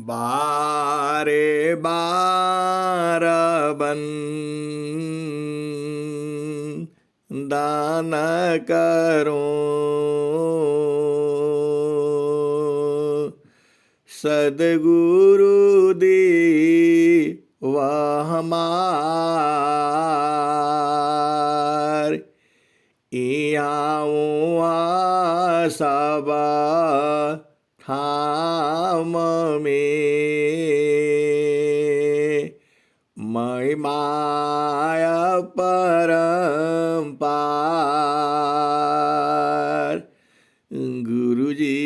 बारे बार बन दान करो सदगुरु दी वह हमार इयाऊँ सब ठाम में मैं माया परम्पार गुरुजी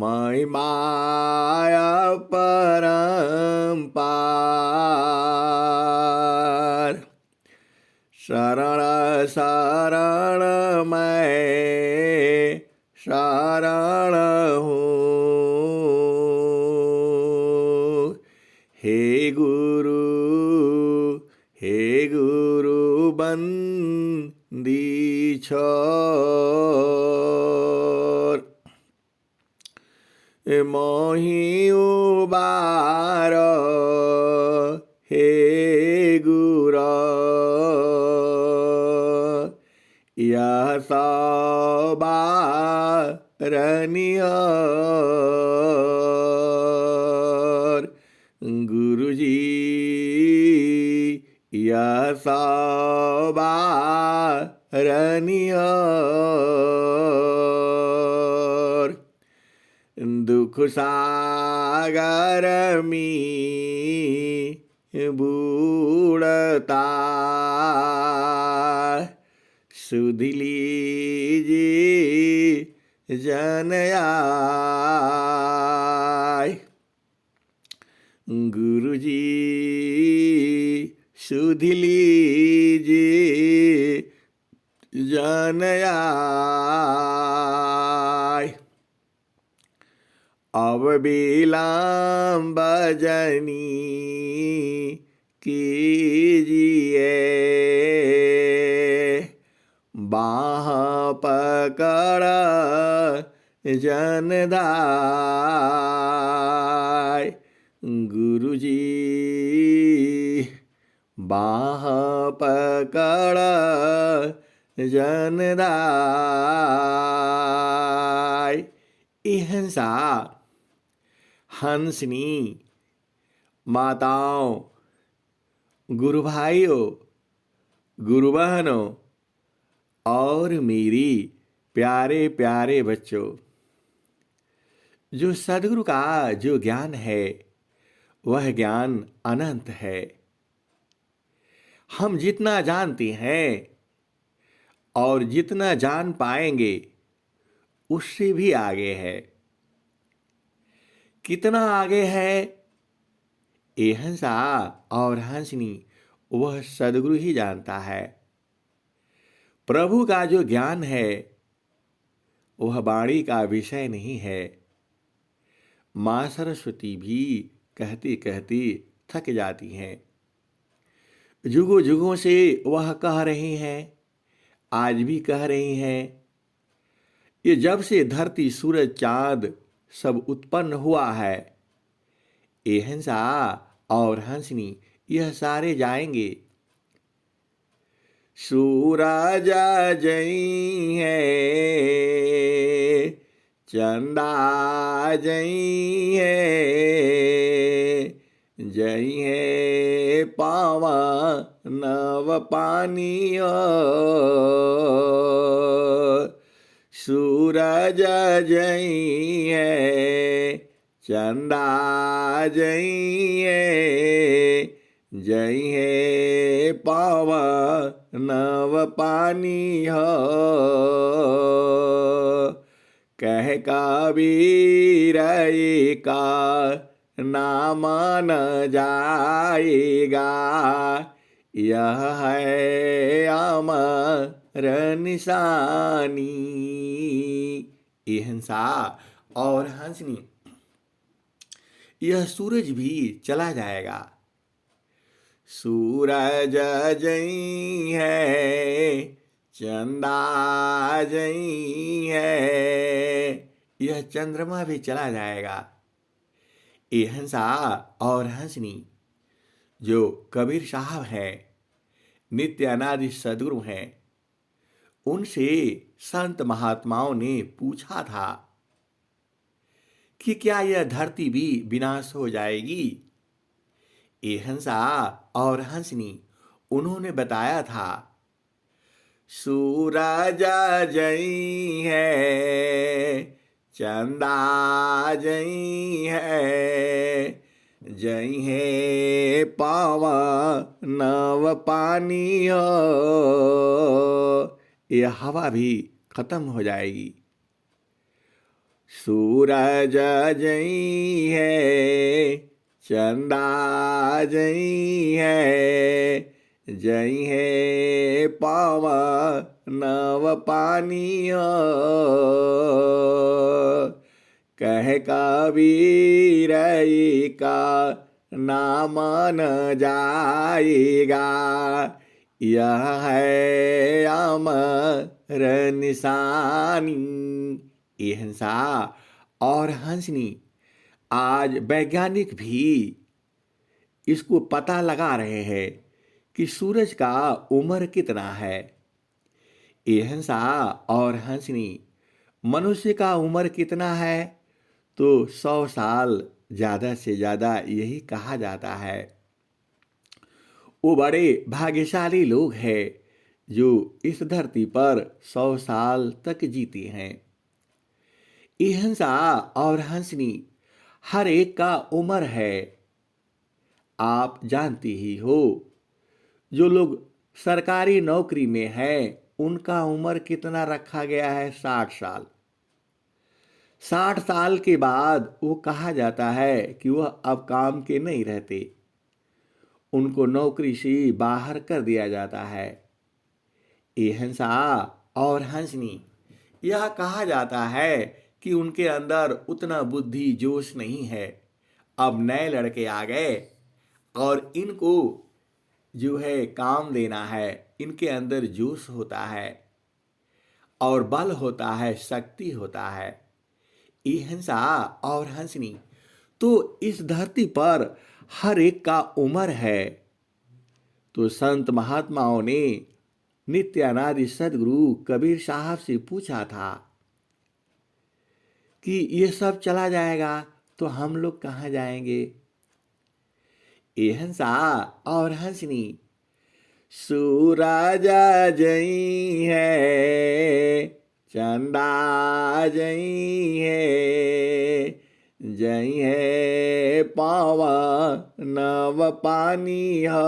मैं माया परम्पार शरण शरण मैं शरण हूँ हे गुरु बंदी छोर मोहि उबार हे गुरु यह सवारनियर गुरुजी यह सवारनियर दुख सागर में बूढ़ता सुध लीजिए जन आय गुरुजी सुध लीजिए जन आय अब विलम्ब जनी कीजिए बाह पकड़ जनदाय गुरुजी बाह पकड़ जनदाय अहिंसा हंसनी माताओं गुरु भाइयों गुरु बहनों और मेरी प्यारे प्यारे बच्चों जो सद्गुरु का जो ज्ञान है वह ज्ञान अनंत है। हम जितना जानते हैं और जितना जान पाएंगे उससे भी आगे है। कितना आगे है ये हंसा और हंसनी वह सद्गुरु ही जानता है। प्रभु का जो ज्ञान है वह वाणी का विषय नहीं है। माँ सरस्वती भी कहती कहती थक जाती हैं। जुगों जुगों से वह कह रही हैं, आज भी कह रही हैं। ये जब से धरती सूरज चांद सब उत्पन्न हुआ है ये हंसा और हंसनी यह सारे जाएंगे। सूरज जई है चंदा जई है जई है पावन नव पानी सूरज जई है चंदा जई है जई है पावन नव पानी हो कह कबीर का नाम न जाएगा यह है अमर निशानी। ये हंसा और हंसनी यह सूरज भी चला जाएगा। सूरज जई है चंदा जई है यह चंद्रमा भी चला जाएगा। ये हंसा और हंसनी जो कबीर साहब है, नित्य अनादि सदगुरु हैं, उनसे संत महात्माओं ने पूछा था कि क्या यह धरती भी विनाश हो जाएगी। ये हंसा और हंसनी उन्होंने बताया था, सूरज जई है, चंदा जई है, जई है पावन नव पानी हो। यह हवा भी खत्म हो जाएगी। सूरज जई है, चंदा जई है, जई है पावन नव पानी हो। कह कबीर का नाम न जाएगा, यह है अमर निशानी। ये हंसा और हंसनी आज वैज्ञानिक भी इसको पता लगा रहे हैं कि सूरज का उम्र कितना है। ये हंसा और हंसनी मनुष्य का उम्र कितना है, तो 100 साल ज़्यादा से ज़्यादा यही कहा जाता है। वो बड़े भाग्यशाली लोग हैं जो इस धरती पर 100 साल तक जीते हैं। ये हंसा और हंसनी हर एक का उम्र है। आप जानते ही हो, जो लोग सरकारी नौकरी में हैं उनका उम्र कितना रखा गया है, 60 साल। 60 साल के बाद वो कहा जाता है कि वह अब काम के नहीं रहते, उनको नौकरी से बाहर कर दिया जाता है। ये हंसा और हंसनी यह कहा जाता है कि उनके अंदर उतना बुद्धि जोश नहीं है, अब नए लड़के आ गए और इनको जो है काम देना है, इनके अंदर जोश होता है और बल होता है, शक्ति होता है। ये हंसा और हंसनी तो इस धरती पर हर एक का उम्र है। तो संत महात्माओं ने नित्य अनादि सदगुरु कबीर साहब से पूछा था कि ये सब चला जाएगा तो हम लोग कहाँ जाएंगे। ये हंसा और हंसनी सूरज जई है, चंदा जई है, जई है पावन नव पानी हो।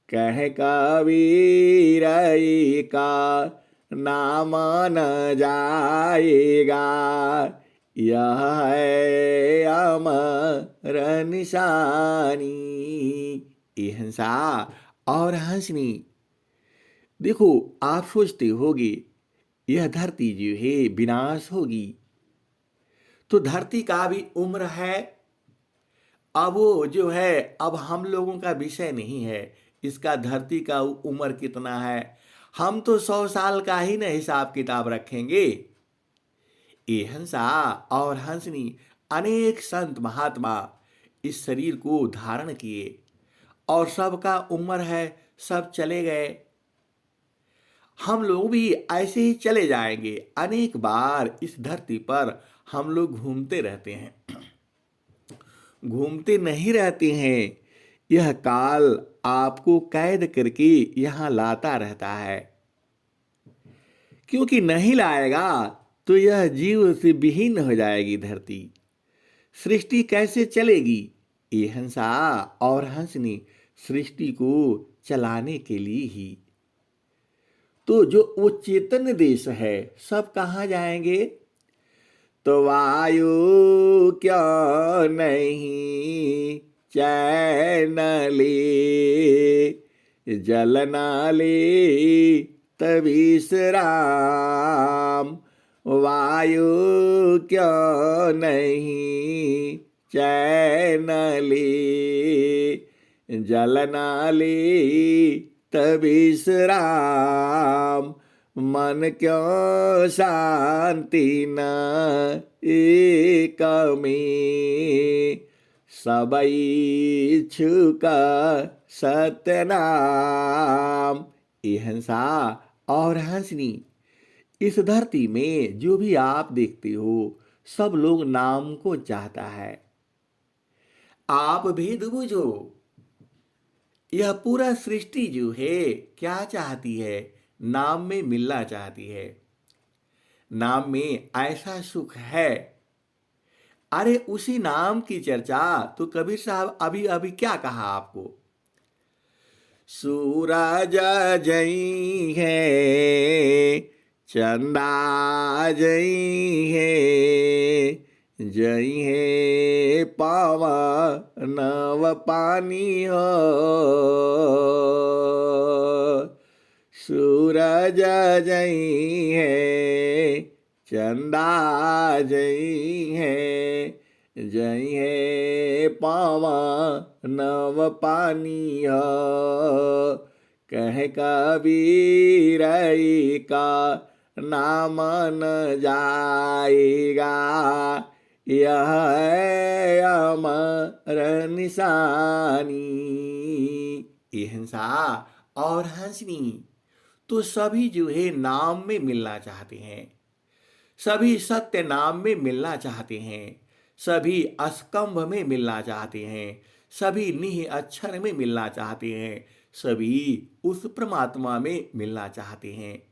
कह कबीर का नाम न जाएगा, यह है अमर निशानी। ये हंसा और हंसनी देखो, आप सोचते होगे यह धरती जो है विनाश होगी, तो धरती का भी उम्र है। अब वो जो है अब हम लोगों का विषय नहीं है, इसका धरती का उम्र कितना है, हम तो 100 साल का ही ना हिसाब किताब रखेंगे। ये हंसा और हंसनी अनेक संत महात्मा इस शरीर को धारण किए और सबका उम्र है, सब चले गए। हम लोग भी ऐसे ही चले जाएंगे। अनेक बार इस धरती पर हम लोग घूमते रहते हैं, घूमते नहीं रहते हैं। यह काल आपको कैद करके यहाँ लाता रहता है, क्योंकि नहीं लाएगा तो यह जीव से विहीन हो जाएगी धरती। सृष्टि कैसे चलेगी। ये हंसा और हंसनी सृष्टि को चलाने के लिए ही। तो जो वो चेतन देश है, सब कहाँ जाएंगे। तो वायु क्यों नहीं चैन ले, जल न ले तभी विश्राम। वायु क्यों नहीं चैन ले, जल न ले तभी विश्राम। मन क्यों शांति न एक में, सबई इच्छुक सत्य नाम। ये हंसा और हंसनी, इस धरती में जो भी आप देखते हो सब लोग नाम को चाहता है। आप भेद बुझो, यह पूरा सृष्टि जो है क्या चाहती है? नाम में मिलना चाहती है। नाम में ऐसा सुख है। अरे उसी नाम की चर्चा तो कबीर साहब अभी अभी क्या कहा आपको? सूरज जई है, चंदा जई है, जई है पावन व पानी हो। सूरज जई है, चंदा जई है, जई है पावन व पानी हो। कह कबीर का नाम न जाएगा, यह है अमर निशानी। ये हंसा और हंसनी तो सभी जो है नाम में मिलना चाहते हैं। सभी सत्य नाम में मिलना चाहते हैं। सभी अस्कंभ में मिलना चाहते हैं। सभी निह अक्षर में मिलना चाहते हैं। सभी उस परमात्मा में मिलना चाहते हैं।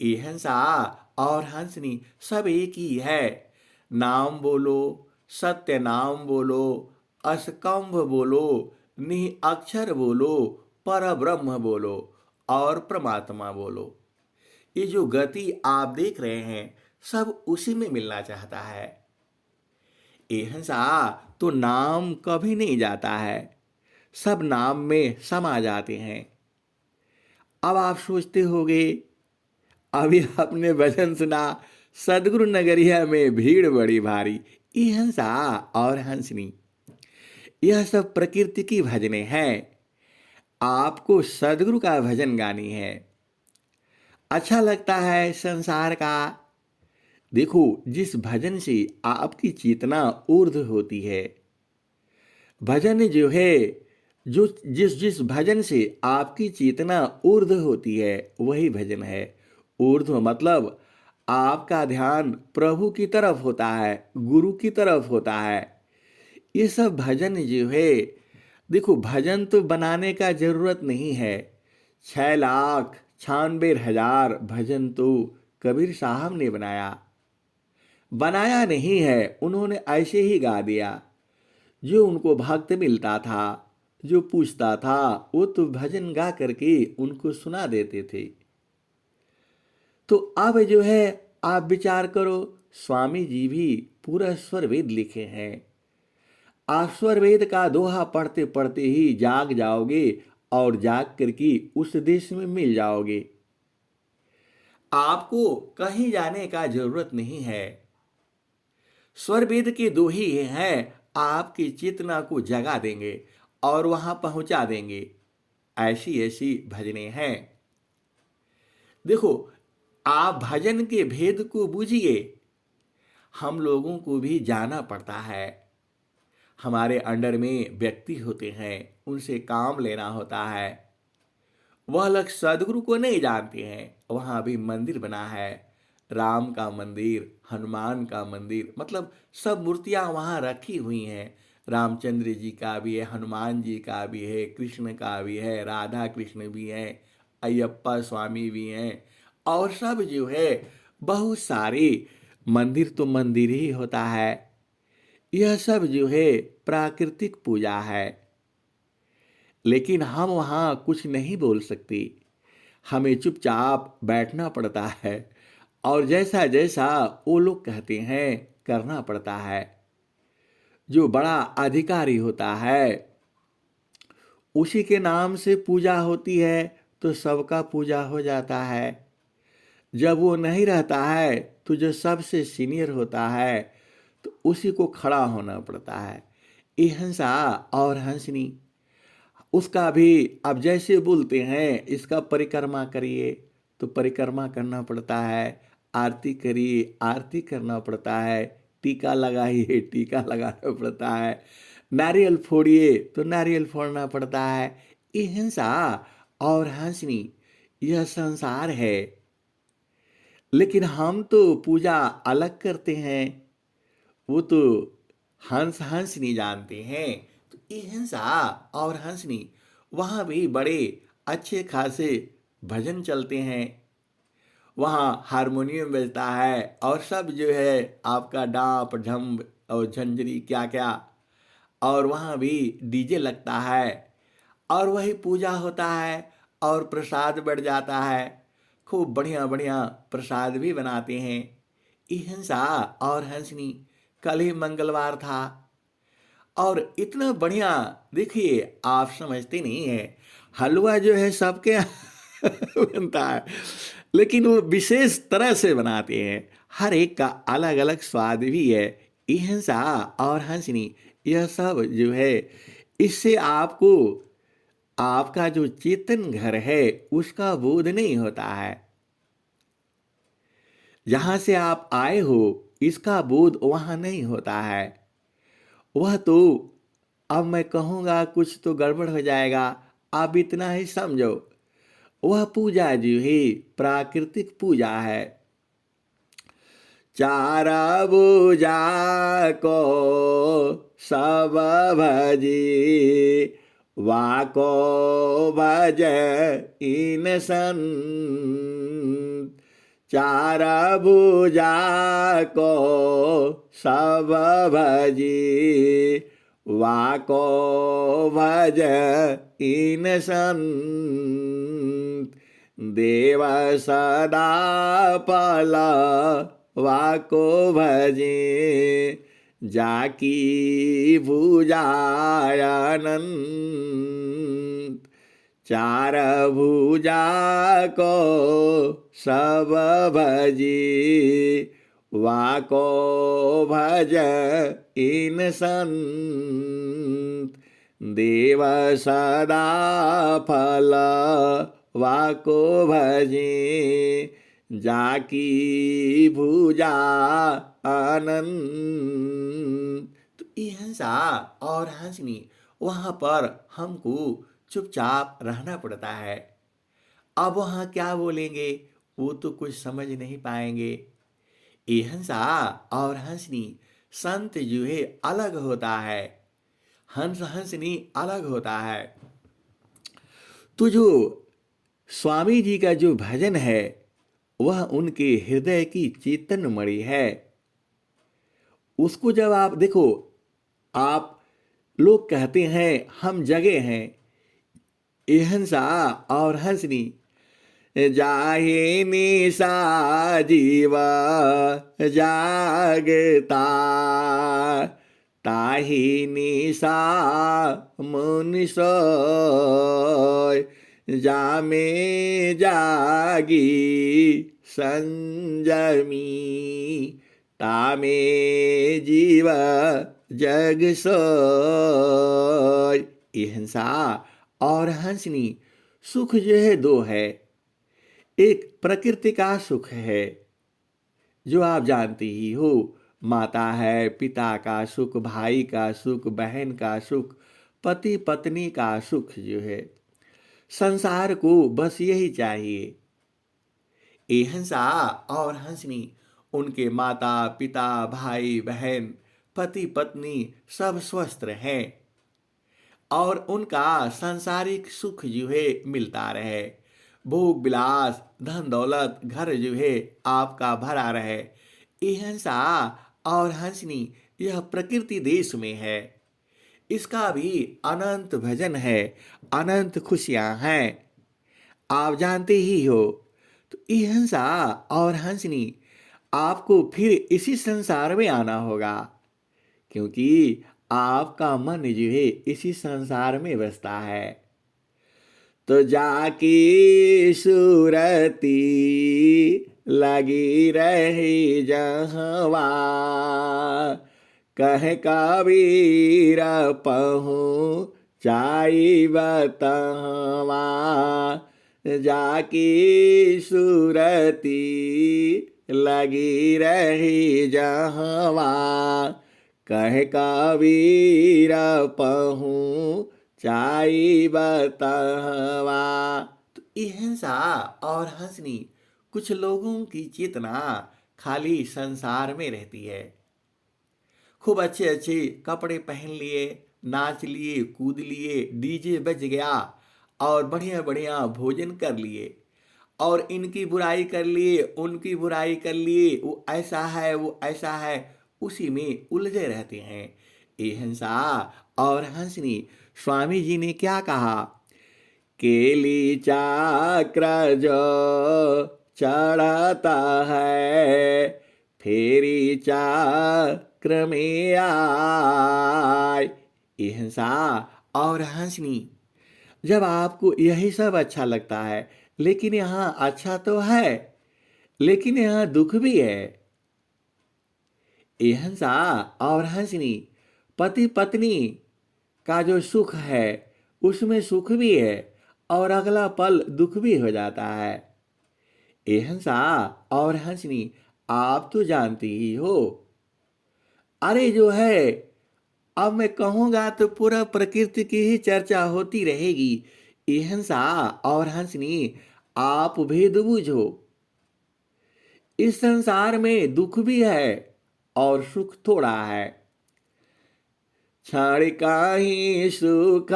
ये हंसा और हंसनी सब एक ही है। नाम बोलो, सत्य नाम बोलो, अस्कंभ बोलो, निह अक्षर बोलो, पर ब्रह्म बोलो और परमात्मा बोलो। ये जो गति आप देख रहे हैं सब उसी में मिलना चाहता है। ये हंसा तो नाम कभी नहीं जाता है, सब नाम में समा जाते हैं। अब आप सोचते होंगे, अभी आपने भजन सुना, सदगुरु नगरिया में भीड़ बड़ी भारी। ये हंसा और हंसनी यह सब प्रकृति की भजने हैं। आपको सदगुरु का भजन गानी है। अच्छा लगता है संसार का। देखो, जिस भजन से आपकी चेतना ऊर्ध्व होती है, भजन जो है, जो जिस जिस भजन से आपकी चेतना ऊर्ध्व होती है वही भजन है। ऊर्ध्व मतलब आपका ध्यान प्रभु की तरफ होता है, गुरु की तरफ होता है। ये सब भजन जो है, देखो भजन तो बनाने का जरूरत नहीं है। 6,96,000 भजन तो कबीर साहब ने बनाया नहीं है, उन्होंने ऐसे ही गा दिया। जो उनको भक्त मिलता था, जो पूछता था, वो तो भजन गा करके उनको सुना देते थे। तो अब जो है आप विचार करो, स्वामी जी भी पूरा स्वर वेद लिखे हैं। आप स्वर वेद का दोहा पढ़ते पढ़ते ही जाग जाओगे और जाग करके उस देश में मिल जाओगे। आपको कहीं जाने का जरूरत नहीं है। स्वर वेद के दोहे हैं, आपकी चेतना को जगा देंगे और वहां पहुंचा देंगे। ऐसी ऐसी भजने हैं। देखो, आप भजन के भेद को बूझिए। हम लोगों को भी जाना पड़ता है। हमारे अंडर में व्यक्ति होते हैं, उनसे काम लेना होता है। वह लोग सदगुरु को नहीं जानते हैं। वहां भी मंदिर बना है, राम का मंदिर, हनुमान का मंदिर, मतलब सब मूर्तियां वहां रखी हुई हैं। रामचंद्र जी का भी है, हनुमान जी का भी है, कृष्ण का भी है, राधा कृष्ण भी है, अयप्पा स्वामी भी हैं, और सब जो है बहुत सारे मंदिर तो मंदिर ही होता है। यह सब जो है प्राकृतिक पूजा है। लेकिन हम वहाँ कुछ नहीं बोल सकते। हमें चुपचाप बैठना पड़ता है और जैसा जैसा वो लोग कहते हैं करना पड़ता है। जो बड़ा अधिकारी होता है उसी के नाम से पूजा होती है तो सबका पूजा हो जाता है। जब वो नहीं रहता है तो जो सबसे सीनियर होता है तो उसी को खड़ा होना पड़ता है। ये हंसा और हंसनी, उसका भी अब जैसे बोलते हैं इसका परिक्रमा करिए, तो परिक्रमा करना पड़ता है, आरती करिए आरती करना पड़ता है, टीका लगाइए टीका लगाना पड़ता है, नारियल फोड़िए तो नारियल फोड़ना पड़ता है। ये हिंसा और हंसनी यह संसार है। लेकिन हम तो पूजा अलग करते हैं, वो तो हंस हंसनी जानते हैं। तो ये हिंसा और हंसनी वहाँ भी बड़े अच्छे खासे भजन चलते हैं, वहाँ हारमोनियम बजता है और सब जो है आपका डांप ढम और झंझरी क्या क्या, और वहाँ भी डीजे लगता है और वही पूजा होता है और प्रसाद बढ़ जाता है। खूब बढ़िया बढ़िया प्रसाद भी बनाते हैं। ये हिंसा और हंसनी कल ही मंगलवार था और इतना बढ़िया, देखिए आप समझते नहीं है, हलवा जो है सबके यहाँ बनता है, लेकिन वो विशेष तरह से बनाते हैं, हर एक का अलग अलग स्वाद भी है। ये हिंसा और हंसनी यह सब जो है, इससे आपको आपका जो चेतन घर है उसका बोध नहीं होता है। जहां से आप आए हो इसका बोध वहां नहीं होता है। वह तो, अब मैं कहूँगा कुछ तो गड़बड़ हो जाएगा, आप इतना ही समझो, वह पूजा जो है प्राकृतिक पूजा है। चार भुजा को सब भजी, वाको भज इन सन। चार भुजा को सब भजी, वाको भज इन सन। देव सदा पल वाको भजे, जाकी भुजानंद। चार भुजा को सब भजी, वाको भज इन संत। देव सदा फल वाको भजे, जाकी भुजा आनंद। तो ये हिंसा और हंसनी वहां पर हमको चुपचाप रहना पड़ता है। अब वहां क्या बोलेंगे वो तो कुछ समझ नहीं पाएंगे। ये हिंसा और हंसनी, संत जो है अलग होता है, हंस हंसनी अलग होता है। तो जो स्वामी जी का जो भजन है वह उनके हृदय की चेतन मणि है। उसको जब आप देखो, आप लोग कहते हैं हम जगे हैं, ये हिंसा और हंसनी जाहे निशा जीवा जागता, ताही निशा मुनि सोय। जामे जागी संजमी, तामे जीव जग सोय। ये हिंसा और हंसनी सुख जो है दो है। एक प्रकृति का सुख है जो आप जानते ही हो, माता है, पिता का सुख, भाई का सुख, बहन का सुख, पति पत्नी का सुख जो है, संसार को बस यही चाहिए। ये हिंसा और हंसनी उनके माता पिता भाई बहन पति पत्नी सब स्वस्थ रहे और उनका सांसारिक सुख जो है मिलता रहे, भोग विलास धन दौलत घर जो है आपका भरा रहे। ये हिंसा और हंसनी यह प्रकृति देश में है, इसका भी अनंत भजन है, अनंत खुशियां हैं, आप जानते ही हो। तो ये हिंसा और हंसनी आपको फिर इसी संसार में आना होगा, क्योंकि आपका मन जो है इसी संसार में बसता है। तो जाकी सूरती लगी रही जहवा, कह कबीर पहूँ चाई बतवा। जाकी सूरती लगी रही जहवा, कह कबीर पहूँ चाई बतहवा। तो ये हिंसा और हंसनी कुछ लोगों की चेतना खाली संसार में रहती है। खूब अच्छे अच्छे कपड़े पहन लिए, नाच लिए, कूद लिए, डीजे बज गया और बढ़िया बढ़िया भोजन कर लिए और इनकी बुराई कर लिए, उनकी बुराई कर लिए, वो ऐसा है, वो ऐसा है, उसी में उलझे रहते हैं। ये हिंसा और हंसनी स्वामी जी ने क्या कहा? केली चाक्र जो चढ़ाता है, फेरी चाक्र में आए। ये हिंसा और हंसनी, जब आपको यही सब अच्छा लगता है, लेकिन यहाँ अच्छा तो है, लेकिन यहाँ दुख भी है। ये हिंसा और हंसनी पति पत्नी का जो सुख है उसमें सुख भी है और अगला पल दुख भी हो जाता है। ये हिंसा और हंसनी आप तो जानती ही हो। अरे जो है, अब मैं कहूंगा तो पूरा प्रकृति की ही चर्चा होती रहेगी। ये हिंसा और हंसनी आप भेद बूझो। इस संसार में दुख भी है और सुख थोड़ा है। क्षण काहि सुख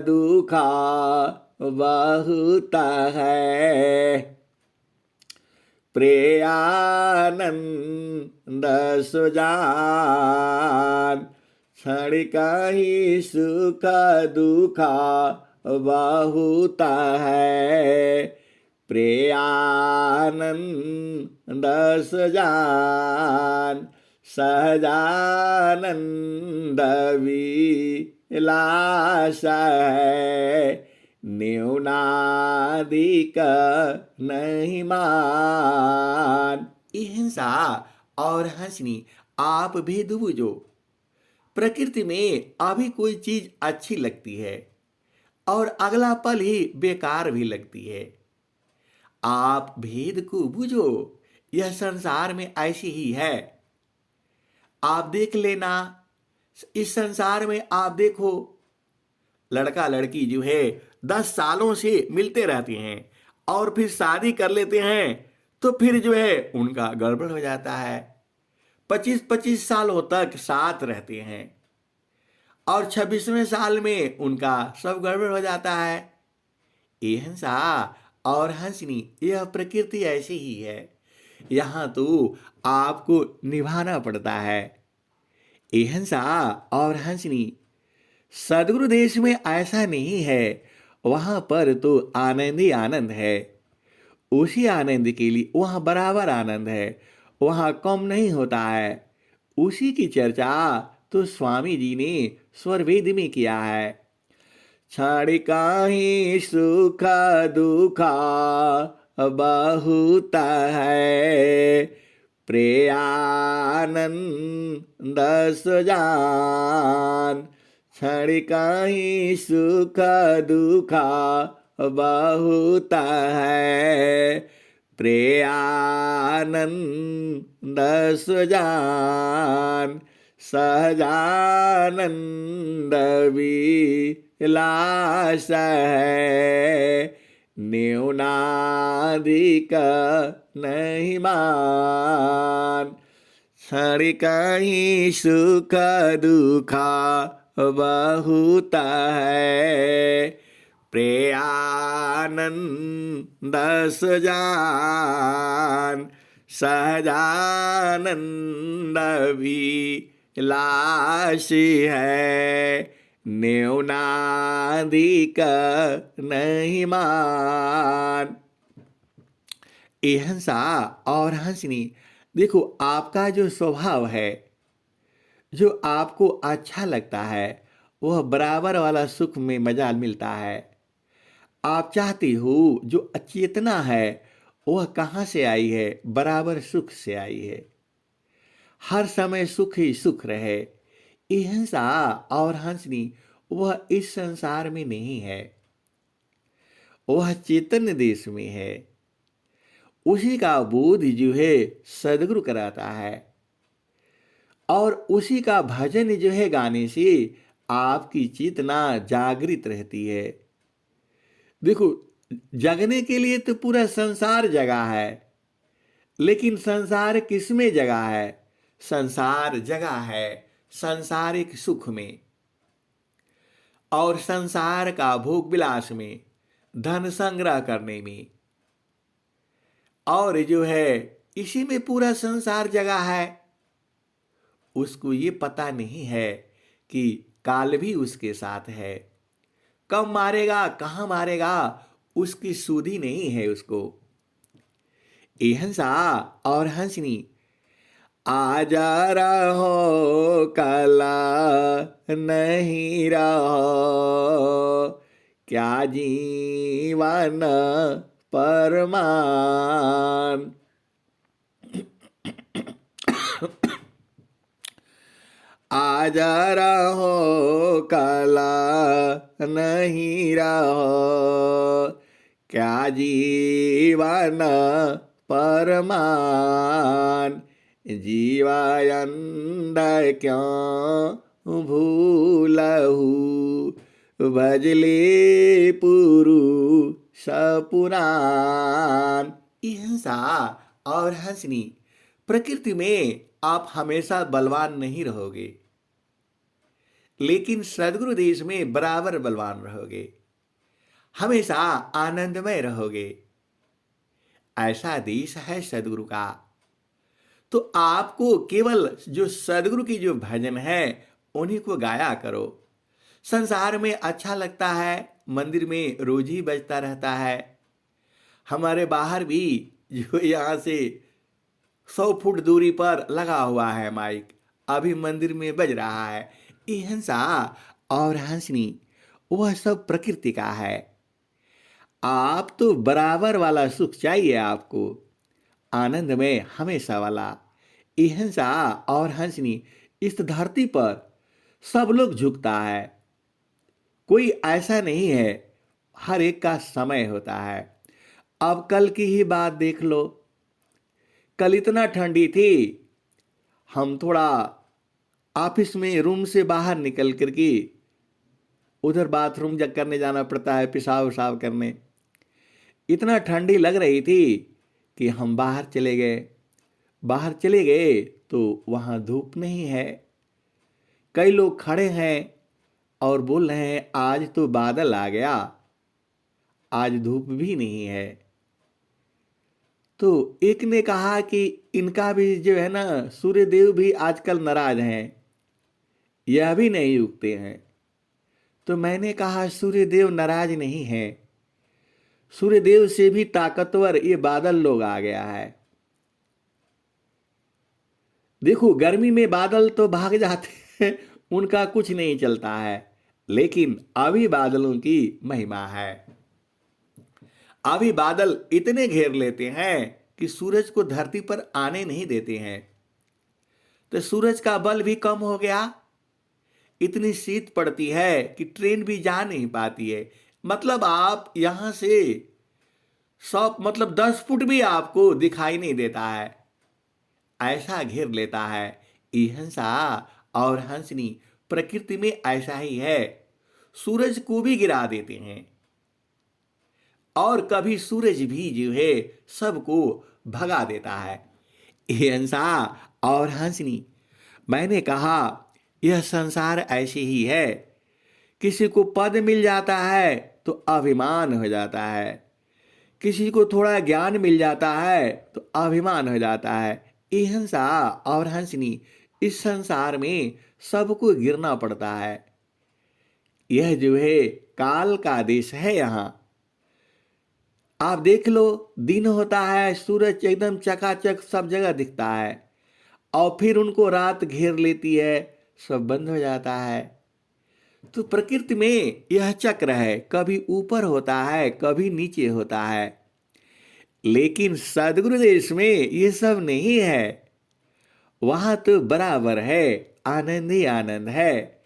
दुखा बहुत है, प्रेयानंद सुजान। क्षण काहि सुख दुखा बहुत है, प्रेयानंद सुजान। सहजानंद विलास है, न्यूनाधिक नहीं मान। ये हिंसा और हंसनी आप भेद बूझो। प्रकृति में अभी कोई चीज अच्छी लगती है और अगला पल ही बेकार भी लगती है। आप भेद को बूझो। यह संसार में ऐसी ही है। आप देख लेना, इस संसार में आप देखो, लड़का लड़की जो है 10 सालों से मिलते रहते हैं और फिर शादी कर लेते हैं, तो फिर जो है उनका गड़बड़ हो जाता है। 25-25 सालों तक साथ रहते हैं और 26वें साल में उनका सब गड़बड़ हो जाता है। ये हिंसा और हंसनी, यह प्रकृति ऐसी ही है। यहाँ तो आपको निभाना पड़ता है। ये हिंसा और हंसनी सदगुरु देश में ऐसा नहीं है। वहां पर तो आनंद ही आनंद है। उसी आनंद के लिए वहां बराबर आनंद है, वहां कम नहीं होता है। उसी की चर्चा तो स्वामी जी ने स्वरवेद में किया है। क्षण काहि सुख दुखा बहुत है, प्रेयानंद सुजान। क्षण काहि सुख दुखा बहुत है, प्रेयानंद सुजान। सहजानंद विलास है, न्यूनाधिक नहीं मान। क्षण काहि सुख दुखा बहुत है, प्रेयानंद सुजान। सहजानंद विलास है, न्यूनाधिक नहीं मान। ये हिंसा और हंसनी, देखो आपका जो स्वभाव है, जो आपको अच्छा लगता है, वह बराबर वाला सुख में मजा मिलता है। आप चाहती हो जो अचेतना है वह कहाँ से आई है? बराबर सुख से आई है। हर समय सुख ही सुख रहे। ये हिंसा और हंसनी वह इस संसार में नहीं है। वह चैतन्य देश में है। उसी का बोध जो है सदगुरु कराता है, और उसी का भजन जो है गाने से आपकी चेतना जागृत रहती है। देखो, जगने के लिए तो पूरा संसार जगा है, लेकिन संसार किसमें जगा है? संसार जगा है सांसारिक सुख में और संसार का भोग विलास में, धन संग्रह करने में, और जो है इसी में पूरा संसार जगा है। उसको ये पता नहीं है कि काल भी उसके साथ है, कब मारेगा कहाँ मारेगा उसकी सुधि नहीं है उसको। ए हंसा और हंसनी, आज रहो कला नहीं रहो, क्या जीवन परमान। आज रहो कला नहीं रहो, क्या जीवन परमान। जीवायंद क्यों भूलहु, भजले पुरुष पुराण। हिंसा और हंसनी, प्रकृति में आप हमेशा बलवान नहीं रहोगे, लेकिन सदगुरु देश में बराबर बलवान रहोगे, हमेशा आनंदमय रहोगे। ऐसा देश है सदगुरु का। तो आपको केवल जो सदगुरु की जो भजन है उन्हीं को गाया करो। संसार में अच्छा लगता है, मंदिर में रोज ही बजता रहता है। हमारे बाहर भी जो यहाँ से 100 फुट दूरी पर लगा हुआ है माइक, अभी मंदिर में बज रहा है। ये हंसा और हंसनी वह सब प्रकृति का है। आप तो बराबर वाला सुख चाहिए आपको, आनंद में हमेशा वाला। ये हंसा और हंसनी, इस धरती पर सब लोग झुकता है, कोई ऐसा नहीं है। हर एक का समय होता है। अब कल की ही बात देख लो, कल इतना ठंडी थी, हम थोड़ा ऑफिस में रूम से बाहर निकल करके उधर बाथरूम जग करने जाना पड़ता है, पेशाब वसाब करने। इतना ठंडी लग रही थी कि हम बाहर चले गए। बाहर चले गए तो वहाँ धूप नहीं है। कई लोग खड़े हैं और बोल रहे हैं आज तो बादल आ गया, आज धूप भी नहीं है। तो एक ने कहा कि इनका भी जो है ना, सूर्य देव भी आजकल नाराज हैं, यह भी नहीं उगते हैं। तो मैंने कहा सूर्य देव नाराज नहीं है, सूर्य देव से भी ताकतवर ये बादल लोग आ गया है। देखो, गर्मी में बादल तो भाग जाते हैं, उनका कुछ नहीं चलता है, लेकिन अभी बादलों की महिमा है। अभी बादल इतने घेर लेते हैं कि सूरज को धरती पर आने नहीं देते हैं। तो सूरज का बल भी कम हो गया, इतनी शीत पड़ती है कि ट्रेन भी जा नहीं पाती है। मतलब आप यहां से 10 फुट भी आपको दिखाई नहीं देता है, ऐसा घेर लेता है। ये हंसा और हंसनी, प्रकृति में ऐसा ही है। सूरज को भी गिरा देते हैं, और कभी सूरज भी जो है सबको भगा देता है। ये हंसा और हंसनी, मैंने कहा यह संसार ऐसे ही है। किसी को पद मिल जाता है तो अभिमान हो जाता है, किसी को थोड़ा ज्ञान मिल जाता है तो अभिमान हो जाता है। ये हंसा और हंसनी, इस संसार में सबको गिरना पड़ता है। यह जो है काल का देश है। यहाँ आप देख लो, दिन होता है, सूरज एकदम चकाचक सब जगह दिखता है, और फिर उनको रात घेर लेती है, सब बंद हो जाता है। तो प्रकृति में यह चक्र है, कभी ऊपर होता है कभी नीचे होता है। लेकिन सदगुरु देश में ये सब नहीं है, वहां तो बराबर है, आनंद ही आनंद है।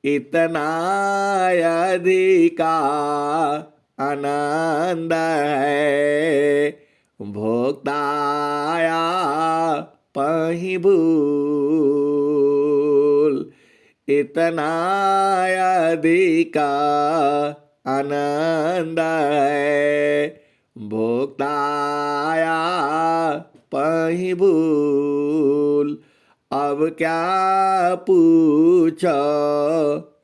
इतना अधिकार आनंद है, भोक्ताया पही भूल, इतना अधिका आनंद है, भोक्ताया पही भूल। अब क्या पूछो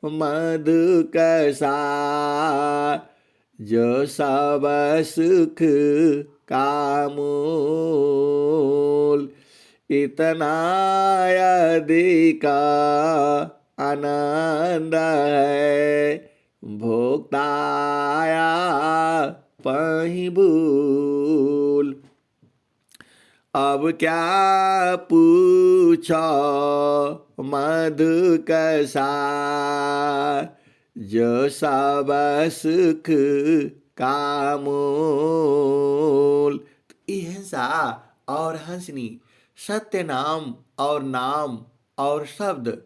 मधु कसा, जो सब सुख का मूल, इतना अधिका आनंद है, भोक्ताया पही भूल। अब क्या पूछो मधु कसा, जो सब सुख का मूल। अहिंसा और हंसनी, सत्य नाम और नाम और शब्द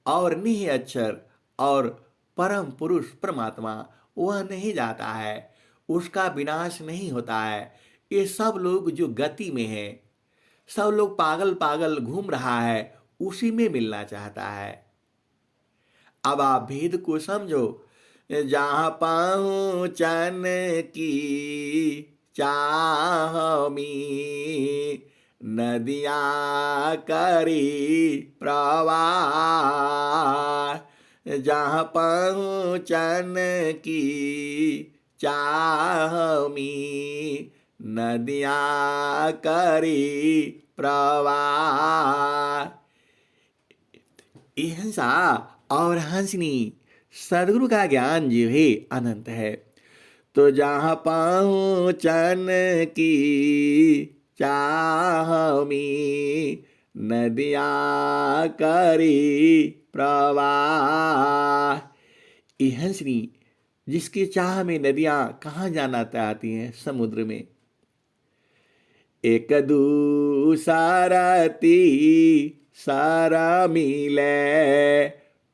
और निह अक्षर और परम पुरुष परमात्मा, वह नहीं जाता है, उसका विनाश नहीं होता है। ये सब लोग जो गति में है, सब लोग पागल पागल घूम रहा है, उसी में मिलना चाहता है। अब आप भेद को समझो। जहाँ पहुँचन की चाह में, नदियाँ करी प्रवाह। जहाँ पहुँचन की चाह में, नदियाँ करी प्रवाह। अहिंसा और हंसनी, सदगुरु का ज्ञान जो है अनंत है। तो जहाँ पहुँचन की चाह में, नदियाँ करी प्रवाह। हंसनी, जिसकी चाह में नदियाँ कहाँ जाना चाहती हैं? समुद्र में। एक दूसरती सारा मिले,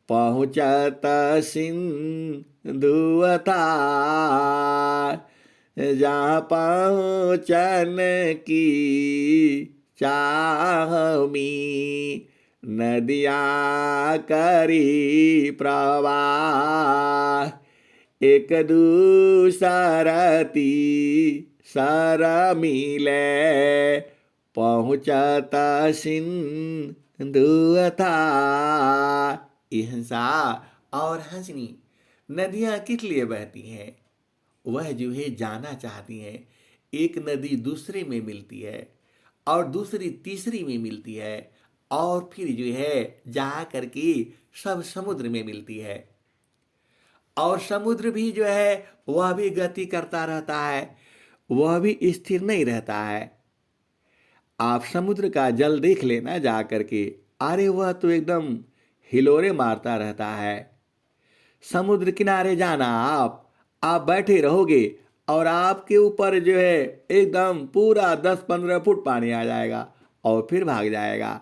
पहुँचत सिंधु था। जहाँ पहुँचन की चाह में, नदियाँ करी प्रवाह। एक दूसरती सारा मिले, पहुँचत सिंधु था। अहिंसा और हंसनी, नदियाँ किस लिए बहती हैं? वह जो है जाना चाहती हैं। एक नदी दूसरे में मिलती है और दूसरी तीसरी में मिलती है, और फिर जो है जा करके सब समुद्र में मिलती है। और समुद्र भी जो है वह भी गति करता रहता है, वह भी स्थिर नहीं रहता है। आप समुद्र का जल देख लेना जा करके, अरे वह तो एकदम हिलोरे मारता रहता है। समुद्र किनारे जाना, आप बैठे रहोगे और आपके ऊपर जो है एकदम पूरा 10-15 फुट पानी आ जाएगा और फिर भाग जाएगा।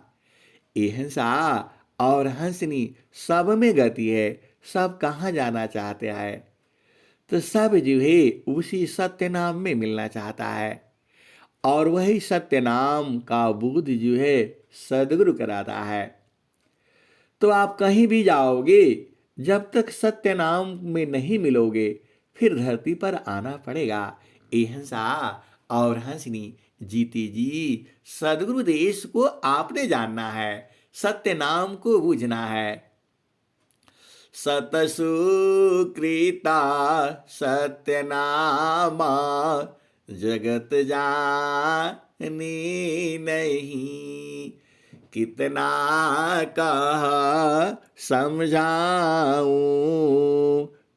अहिंसा और हंसनी, सब में गति है, सब कहाँ जाना चाहते हैं? तो सब जो है उसी सत्य नाम में मिलना चाहता है, और वही सत्य नाम का बोध जो है सदगुरु कराता है। तो आप कहीं भी जाओगे, जब तक सत्य नाम में नहीं मिलोगे, फिर धरती पर आना पड़ेगा। अहिंसा और हंसनी, जीते जी सदगुरु देश को आपने जानना है, सत्य नाम को बूझना है। सतसुकृता सत्य नामा, जगत जानी नहीं। कितना कह समझाऊं,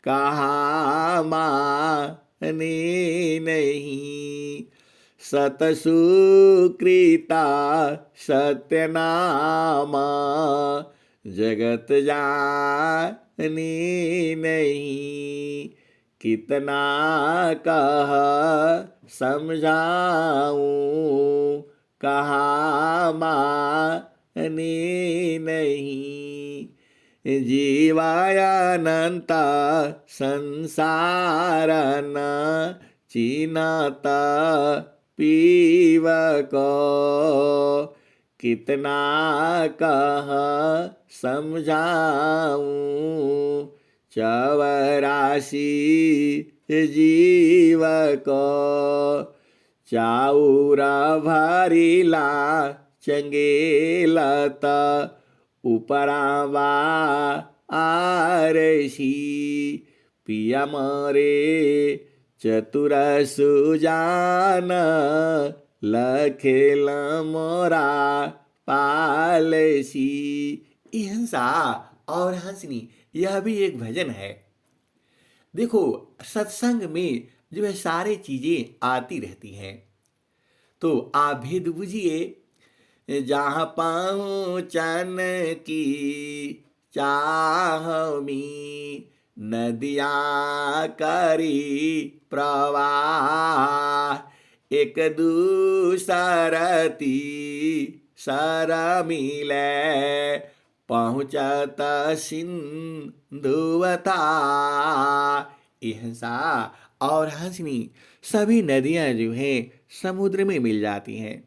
कहा माने नहीं। सतसुकृता सत्य नामा, जगत जानी नहीं। कितना कह समझाऊं, कहा माने नहीं। जीवायानंता संसार न चीनाता पीव को, कितना कह समझाऊं 84 जीव को। चाउरा भरीला चंगेलत उपरावा आरसी, पिया मरे चतुर सुजान लखेल मोरा पालसी। हंसा और हंसनी यह भी एक भजन है। देखो सत्संग में जो है सारी चीजें आती रहती हैं, तो आप भेद बुझिए। जहाँ पहुँचन की चाह में नदियाँ करी प्रवाह, एक दूसरती सर मिले पहुँचत सिंधुवता। हंसा और हंसनी सभी नदियां जो हैं समुद्र में मिल जाती हैं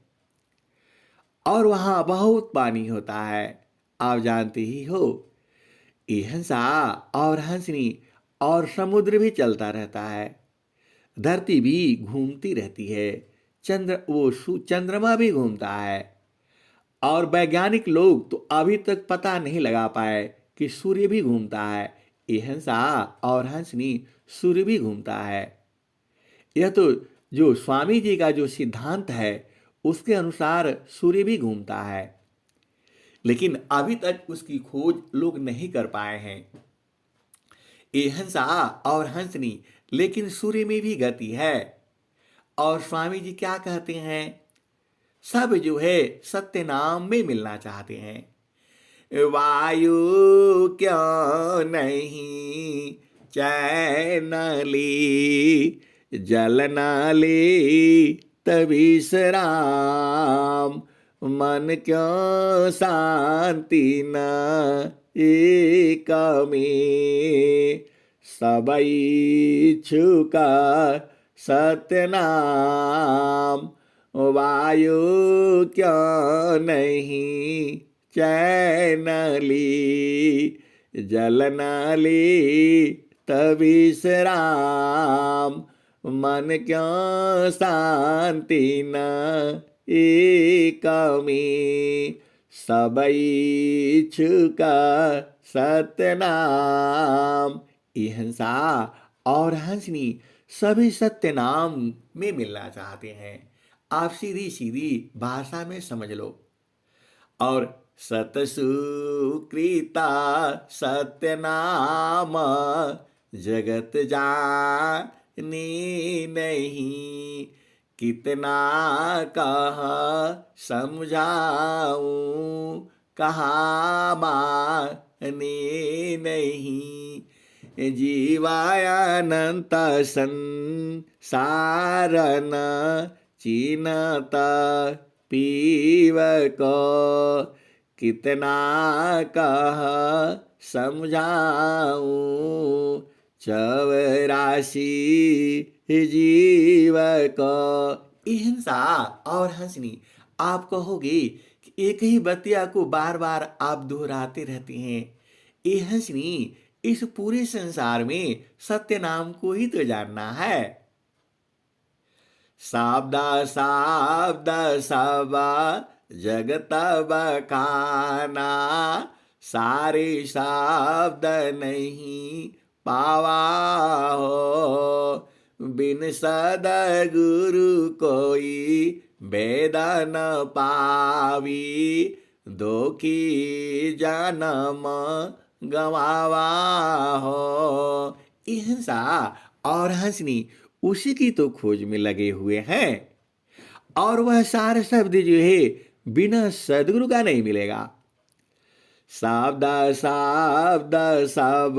और वहां बहुत पानी होता है, आप जानते ही हो। हंसा और हंसनी और समुद्र भी चलता रहता है, धरती भी घूमती रहती है, चंद्रमा भी घूमता है। और वैज्ञानिक लोग तो अभी तक पता नहीं लगा पाए कि सूर्य भी घूमता है। हंसा और हंसनी सूर्य भी घूमता है। यह तो जो स्वामी जी का जो सिद्धांत है उसके अनुसार सूर्य भी घूमता है, लेकिन अभी तक उसकी खोज लोग नहीं कर पाए हैं। ये हंसा और हंसनी, लेकिन सूर्य में भी गति है। और स्वामी जी क्या कहते हैं, सब जो है सत्य नाम में मिलना चाहते हैं। वायु क्यों नहीं चैन ली, जल न ली तविश्राम, मन क्यों शांति न एक में, सबई छुका सतनाम। वायु क्यों नहीं चैन ली, जल न ली तविश्राम, मन क्यों शांति न एक में, सबई छुका सतनाम। हंसा और हंसनी सभी सत्य नाम में मिलना चाहते हैं। आप सीधी सीधी भाषा में समझ लो। और सतसुकृता सत्यनाम, जगत जानी नहीं, कितना कह समझाऊं कहाँ माने नहीं। जीवायानंत संसारन चीनत पीव को, कितना कह समझाऊं 84 जीव को। हिंसा और हंसनी, आप कहोगे कि एक ही बतिया को बार बार आप दोहराते रहते हैं। ये हंसनी, इस पूरे संसार में सत्य नाम को ही तो जानना है। शाब्द शाब्द सब जगत बखाना, सारे शब्द नहीं पावा हो, बिन सदगुरु कोई वेद न पावी, दो की जन्म गवावा हो। हिंसा और हंसनी उसी की तो खोज में लगे हुए हैं, और वह सारे शब्द जो है बिना सदगुरु का नहीं मिलेगा। शब्द शब्द सब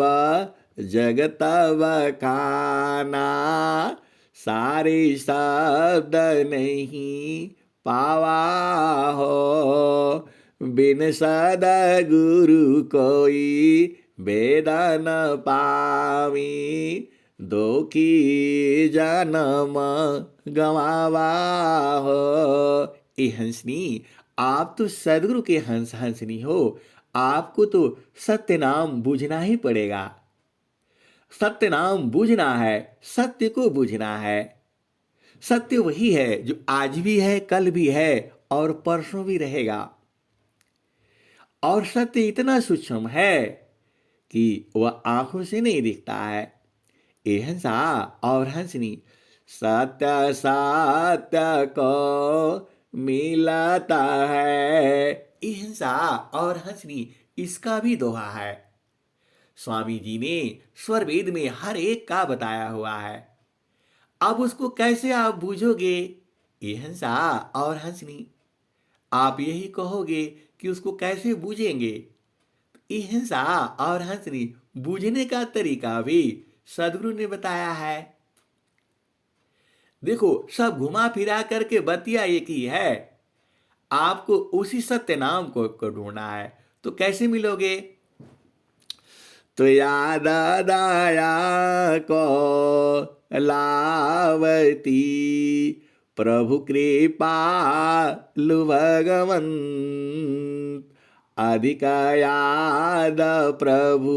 जगत बखाना, सारे शब्द नहीं पावा हो, बिन सद्गुरु कोई वेद न पावी, दो की जन्म गवावा हो। ए हंसनी, आप तो सदगुरु के हंसनी हो, आपको तो सत्य नाम बूझना ही पड़ेगा। सत्य नाम बूझना है, सत्य को बूझना है। सत्य वही है जो आज भी है, कल भी है और परसों भी रहेगा। और सत्य इतना सूक्ष्म है कि वह आंखों से नहीं दिखता है। ए हंसा और हंसनी, सत्य सत्य को मिलता है। ए हंसा और हंसनी, इसका भी दोहा है। स्वामी जी ने स्वरवेद में हर एक का बताया हुआ है। अब उसको कैसे आप बूझोगे? ये हंसा और हंसनी, आप यही कहोगे कि उसको कैसे बूझेंगे? ये हंसा और हंसनी, बूझने का तरीका भी सदगुरु ने बताया है। देखो, सब घुमा फिरा करके बतिया एक ही है। आपको उसी सत्य नाम को ढूंढना है। तो कैसे मिलोगे? तो याद दाया को लावती, प्रभु कृपा लु भगवन, अधिक याद प्रभु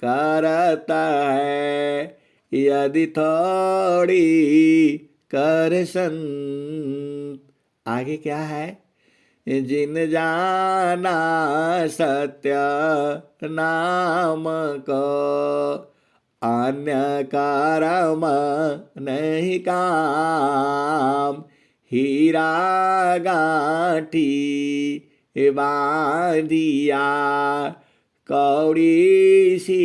करता है, यदि थोड़ी कर संत। आगे क्या है? जिन जाना सत्य नाम को, अन्य कर्म नहीं काम, हीरा गांठी बांधिया, कौड़ी सी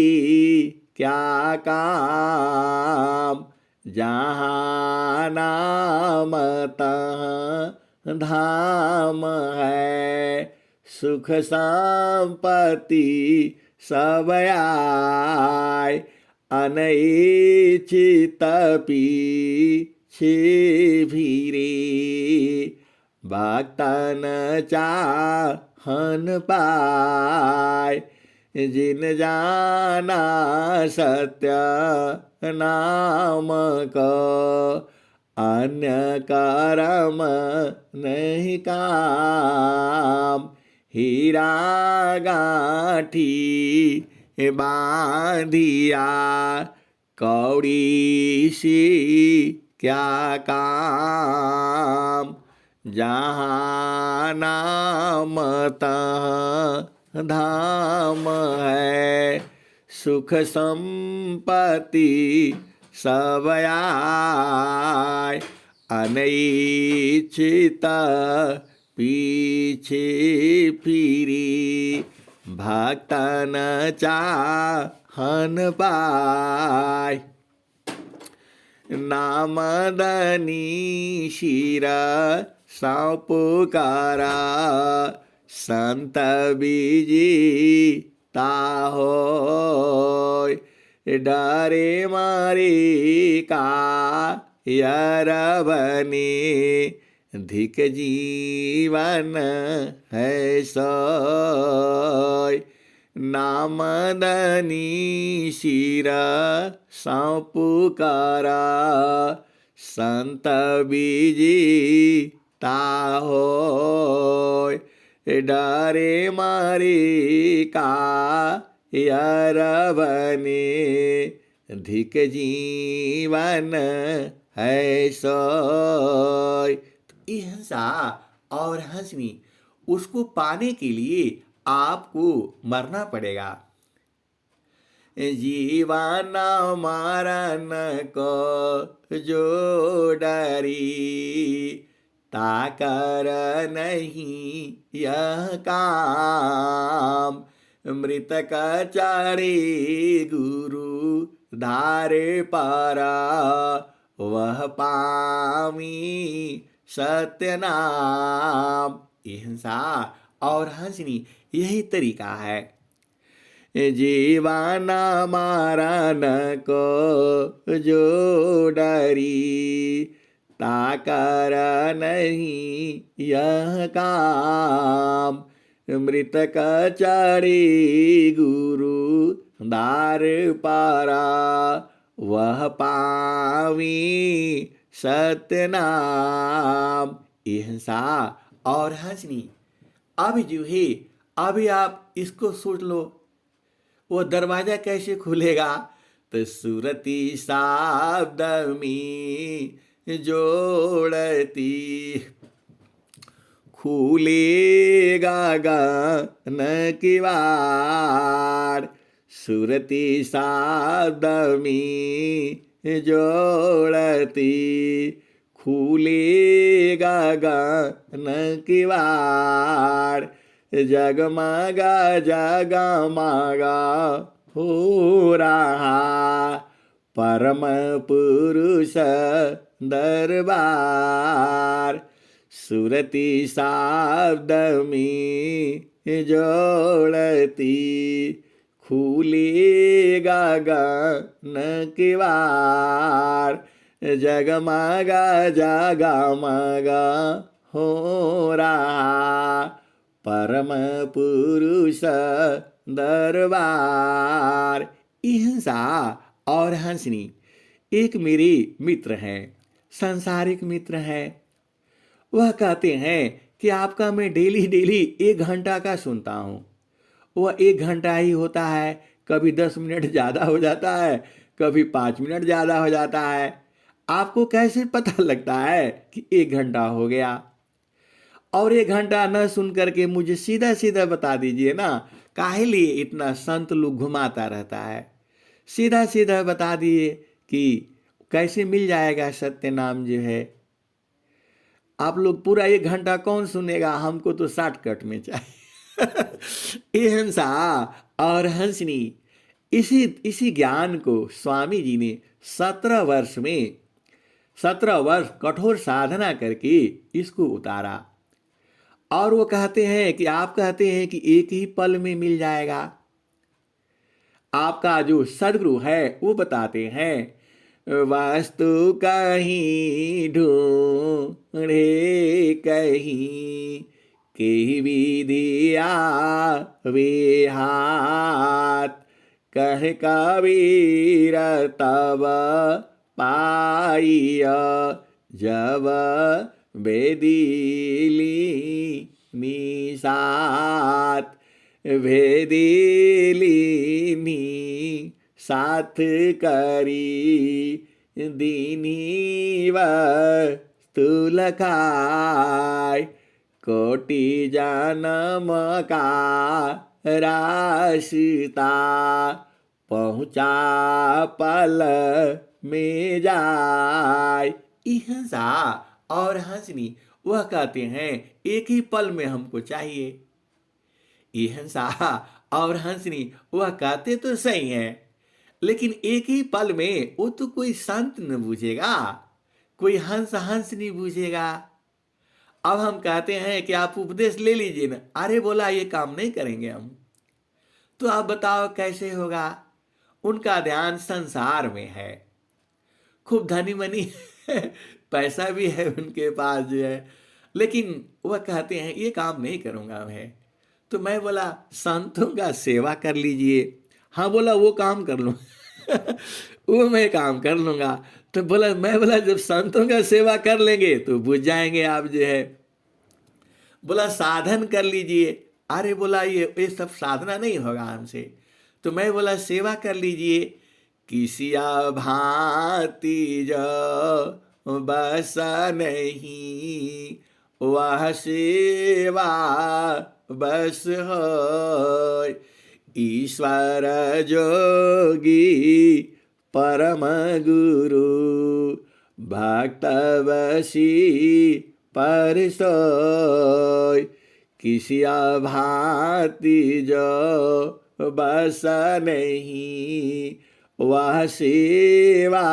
क्या काम, जहाँ नाम तहाँ धाम है, सुख संपत्ति सब आए, अनैच्छित पीछे फिरे, भक्तन चाहन पाए, जिन जाना सत्य नाम को, अन्य कर्म नहीं काम, हीरा गांठी बांधिया, कौड़ी सी क्या काम, जहाँ नाम तहाँ धाम है, सुख संपत्ति सब आए, अनैच्छित पीछे फिरी, भक्तन चाहन पाए, नामदनी शिर सौपुकारा, संत बीजी ताहोय, डरे मारे का यरबने, धिक जीवन है सोय, नामदनी शिर सौपुकारा, संत बीजी ताहोय, डरे मारे का यरबने, धिक जीवन है सोय। तो ये हंसा और हंसनी, उसको पाने के लिए आपको मरना पड़ेगा। जीवन मरण को जो डरी, ताकर नहीं यह काम, मृतक चढ़े गुरु धारे पारा, वह पामी सत्य नाम। हिंसा और हंसनी, यही तरीका है। जीवन मरण को जो डरी, ताकर नहीं यह काम, मृतक चढ़ी गुरु दार पारा, वह पावी सत्य नाम। ये हंसा और हंसनी। अभी जो है, अभी आप इसको सोच लो, वो दरवाजा कैसे खुलेगा? तो सुरती शब्द में जोड़ती, खुलेगा गान की वार। सुरती शब्द में जोड़ती, खुलेगा गान की वार। जगमगा जगमगा हो रहा परम पुरुष दरबार। सुरती शब्द में जोड़ती, खुलेगा गान की वार। जगमगा जगमगा हो रहा परम पुरुष दरबार। हिंसा और हंसनी एक मेरे मित्र हैं, सांसारिक मित्र हैं। वह कहते हैं कि आपका मैं डेली डेली 1 घंटा का सुनता हूँ। वह 1 घंटा ही होता है, कभी 10 मिनट ज़्यादा हो जाता है, कभी 5 मिनट ज़्यादा हो जाता है। आपको कैसे पता लगता है कि 1 घंटा हो गया? और 1 घंटा न सुन करके मुझे सीधा सीधा बता दीजिए ना, काहे लिए इतना संत लोग घुमाता रहता है? सीधा सीधा बता दिए कि कैसे मिल जाएगा सत्य नाम जो है। आप लोग पूरा 1 घंटा कौन सुनेगा? हमको तो शॉर्टकट में चाहिए। ये हंसा और हंसनी, इसी ज्ञान को स्वामी जी ने 17 वर्ष कठोर साधना करके इसको उतारा। और वो कहते हैं कि आप कहते हैं कि एक ही पल में मिल जाएगा। आपका जो सदगुरु है वो बताते हैं, वास्तु कहीं ढूंढे कहीं, के विधिया वे हाथ, कह कबीर तब पाइया, जब बेदीली निसात। भेदीली साथ करी दीनी वस्तु लखाय, कोटि जन्म का रास्ता, पहुँचा पल में जाय। हिंसा और हंसनी वह कहते हैं एक ही पल में हमको चाहिए। हिंसा और हंसनी वह कहते तो सही है, लेकिन एक ही पल में वो तो कोई संत न बूझेगा, कोई हंस नहीं बूझेगा। अब हम कहते हैं कि आप उपदेश ले लीजिए ना, अरे बोला ये काम नहीं करेंगे हम। तो आप बताओ कैसे होगा? उनका ध्यान संसार में है, खूब धनी मनी पैसा भी है उनके पास जो है, लेकिन वह कहते हैं ये काम नहीं करूँगा मैं। तो मैं बोला संतों का सेवा कर लीजिए। हाँ बोला वो काम कर लूँ। वो मैं काम कर लूँगा। तो मैं बोला जब संतों का सेवा कर लेंगे तो बुझ जाएंगे आप जो है। बोला साधन कर लीजिए। अरे बोला ये सब साधना नहीं होगा हमसे। तो मैं बोला सेवा कर लीजिए। किसिया भांति जो बस नहीं, वह सेवा बस हो। ईश्वर जोगी परम गुरु, भक्त वशी पर सोय। किसिया भांति जो बस नहीं, वह सेवा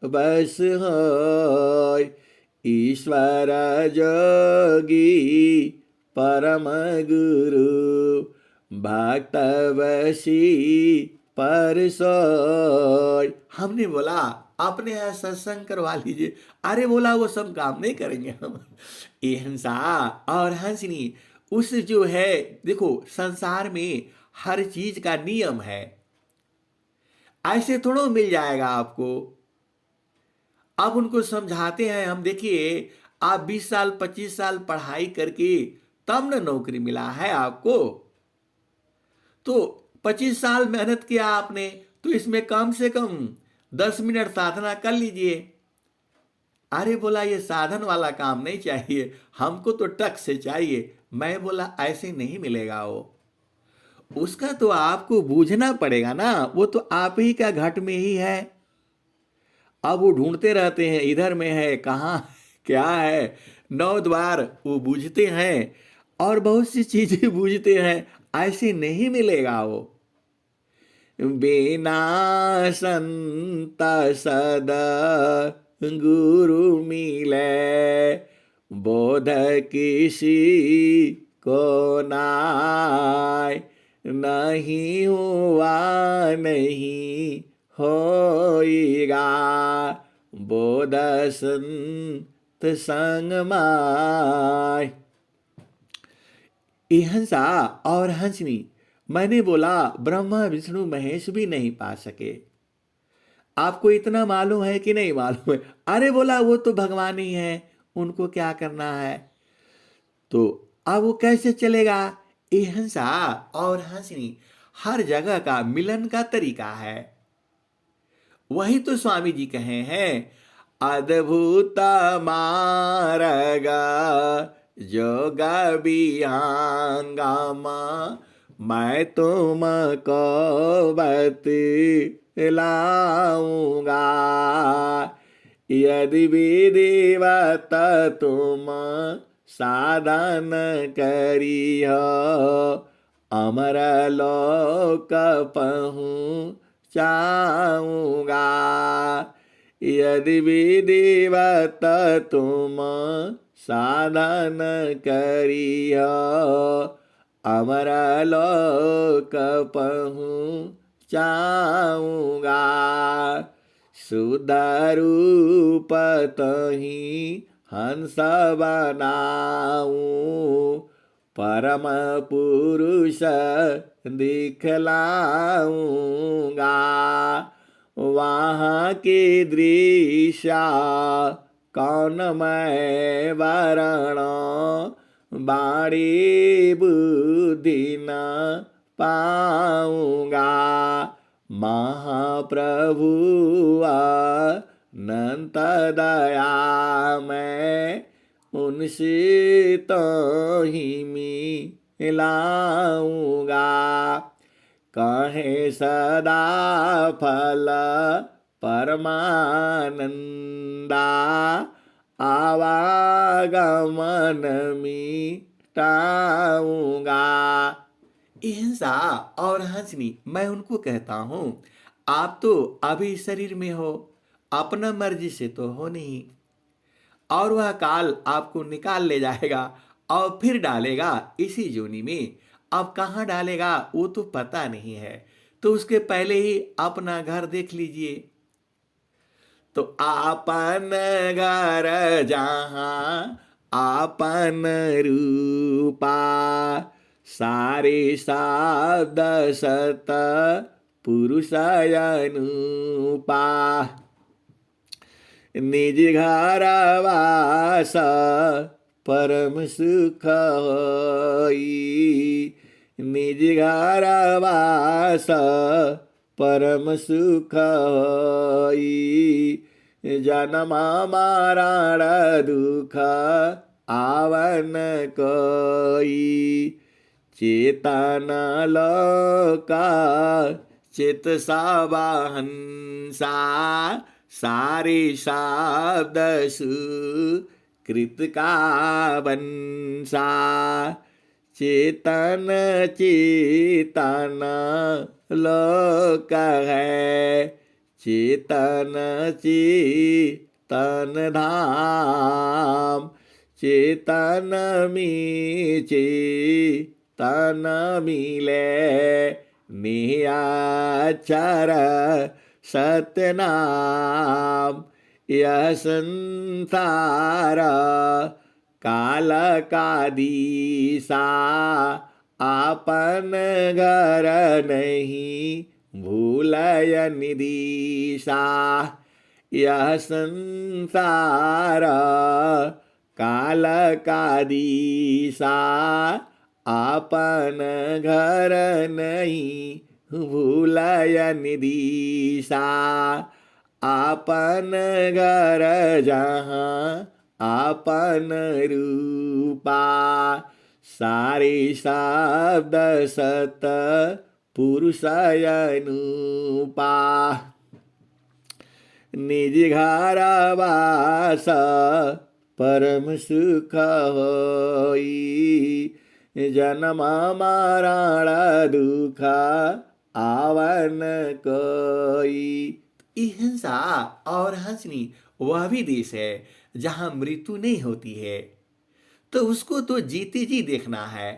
बस होय। ईश्वर जोगी परम गुरु, भक्त वशी पर सोय। हमने बोला अपने यहाँ सत्संग करवा लीजिए। अरे बोला वो सब काम नहीं करेंगे हम। ये हंसा और हंसनी उस जो है, देखो संसार में हर चीज का नियम है, ऐसे थोड़ा मिल जाएगा आपको। अब उनको समझाते हैं हम, देखिए आप 20 साल 25 साल पढ़ाई करके तब न नौकरी मिला है आपको, तो 25 साल मेहनत किया आपने, तो इसमें कम से कम 10 मिनट साधना कर लीजिए। अरे बोला ये साधन वाला काम नहीं चाहिए, हमको तो टक से चाहिए। मैं बोला ऐसे नहीं मिलेगा वो, उसका तो आपको बूझना पड़ेगा ना, वो तो आप ही का घट में ही है। अब वो ढूंढते रहते हैं इधर में है कहाँ क्या है, 9 द्वार वो बूझते हैं और बहुत सी चीजें बूझते हैं, ऐसे नहीं मिलेगा वो। बिना संत सद गुरु मिले, बोध किसी को नाय, नहीं हुआ नहीं होएगा, बोध संत संग माय। ये हंसा और हंसनी, मैंने बोला ब्रह्मा विष्णु महेश भी नहीं पा सके, आपको इतना मालूम है कि नहीं मालूम है? अरे बोला वो तो भगवान ही है, उनको क्या करना है। तो अब वो कैसे चलेगा? ये हंसा और हंसनी हर जगह का मिलन का तरीका है। वही तो स्वामी जी कहे हैं, अद्भुत मार्ग जोग विहंगमा, मैं तुमको बतलाऊंगा, यदि विधिवत तुम साधन करिह, अमर लोक पहुँचाऊंगा, यदि विधिवत तुम साधन करिह, अमर लोक पहुँचाऊंगा, शुद्ध रूप तही हंस बनाऊं, परम पुरुष दिखलाऊंगा, वहाँ के दृश्य कौन मैं वरण, बाड़ी बुद्धि न पाऊंगा, महाप्रभु अनंत दया में उनसे तो ही मिलाऊंगा, कहे सदा फल परमानंदा, आवागमन मिटाऊंगा। हिंसा और हंसनी मैं उनको कहता हूं, आप तो अभी शरीर में हो, अपना मर्जी से तो हो नहीं, और वह काल आपको निकाल ले जाएगा और फिर डालेगा इसी जोनी में। अब कहाँ डालेगा वो तो पता नहीं है, तो उसके पहले ही अपना घर देख लीजिए। तो आपन घर जहाँ आपन रूपा, सारे शब्द सत पुरुष अनुपा, निज घर वास परम सुख होई, निज घर वास परम सुख होई, जन्म मरण दुख आवन कोई, चेतन लोका चित साहंसा, सारे शब्द सुकृत का वंशा, चेतन चेतन लोक है, चेतन चेतन धाम, चेतन में चेतन मिले, नियाचर सतनाम, यह संसार काल का दिशा आपन घर नहीं भूलय निदिशा। यह संसार काल का दिशा आपन घर नहीं भूलय निदिशा। आपन घर जहाँ आपन रूपा सारे शब्द सत पुरुष अनुपा। निज घर वास परम सुख होई जन्म मरण दुख आवन कोई। हिंसा और हंसनी वह भी देश है जहां मृत्यु नहीं होती है, तो उसको तो जीते जी देखना है।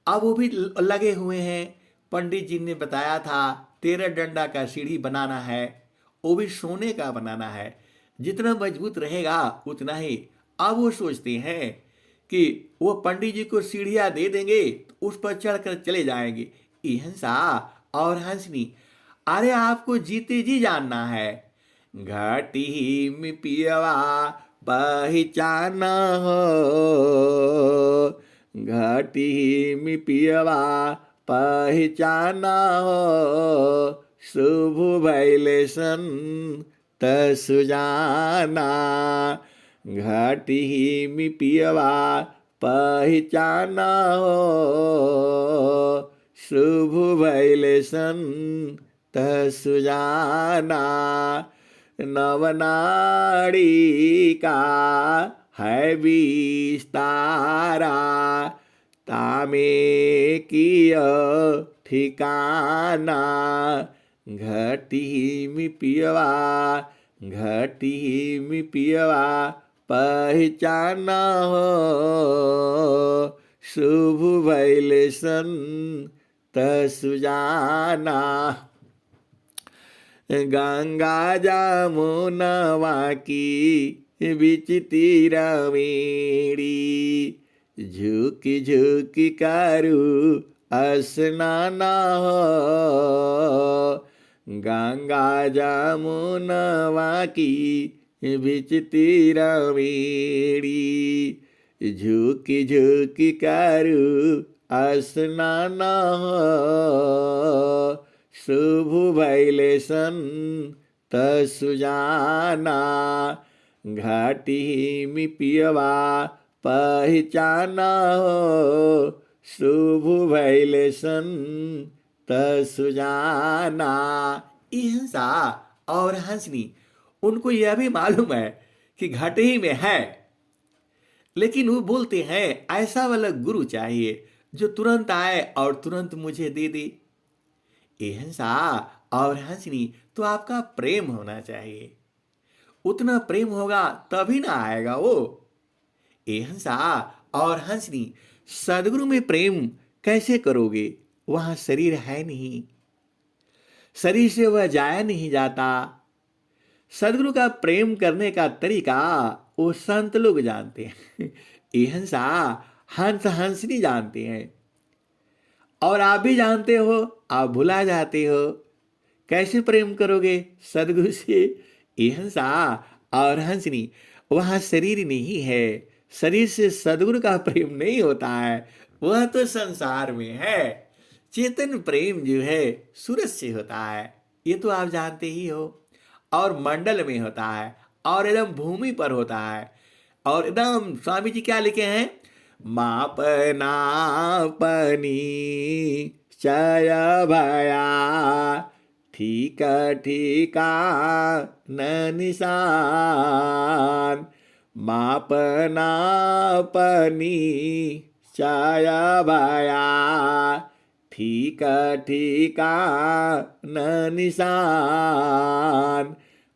अब वो भी लगे हुए हैं। पंडित जी ने बताया था 13 डंडा का सीढ़ी बनाना है, वो भी सोने का बनाना है, जितना मजबूत रहेगा उतना ही। अब वो सोचते हैं कि वो पंडित जी को सीढ़ियां दे देंगे तो उस पर चढ़कर चले जाएंगे। हिंसा और हंसनी, अरे आपको जीते जी जानना है। घाटी में पियवा पहचान हो, घाटी में पियवा पहचान हो, शुभ भैले सन तसुजाना। घाटी में पियवा पहचान हो, शुभ भैले सन तसुजाना। नवनाड़ी का है विस्तारा तामे किय ठिकाना। घटी में पियवा, घटी में पियवा पहचान हो, शुभ भैले सन तसुजाना। गंगा जमुनवा की बीच तीरा मेरी झुकी झुकी करू स्नान हो। गंगा जमुनवा की बीच तीरा मेरी झुकी झुकी करू स्नान हो, शुभ भैले सन तसुजाना। घाटी में पियवा पहचान हो, शुभ भैले सन तसुजाना। हिंसा और हंसनी, उनको यह भी मालूम है कि घाटी में है, लेकिन वो बोलते हैं ऐसा वाला गुरु चाहिए जो तुरंत आए और तुरंत मुझे दे दे। हिंसा और हंसनी, तो आपका प्रेम होना चाहिए, उतना प्रेम होगा तभी ना आएगा वो। हिंसा और हंसनी, सदगुरु में प्रेम कैसे करोगे? वहां शरीर है नहीं, शरीर से वह जाया नहीं जाता। सदगुरु का प्रेम करने का तरीका वो संत लोग जानते हैं। हिंसा हंस हंसनी जानते हैं, और आप भी जानते हो, आप भुला जाते हो। कैसे प्रेम करोगे सदगुरु से? हिंसा और हंसनी, वहां शरीर नहीं है, शरीर से सदगुरु का प्रेम नहीं होता है, वह तो संसार में है। चेतन प्रेम जो है सूरज से होता है, ये तो आप जानते ही हो, और मंडल में होता है, और एकदम भूमि पर होता है। और एकदम स्वामी जी क्या लिखे हैं? मापना पनी चय भया ठीक ठीका न निशान। मापना पनी चय भया ठीक ठीका न निशान।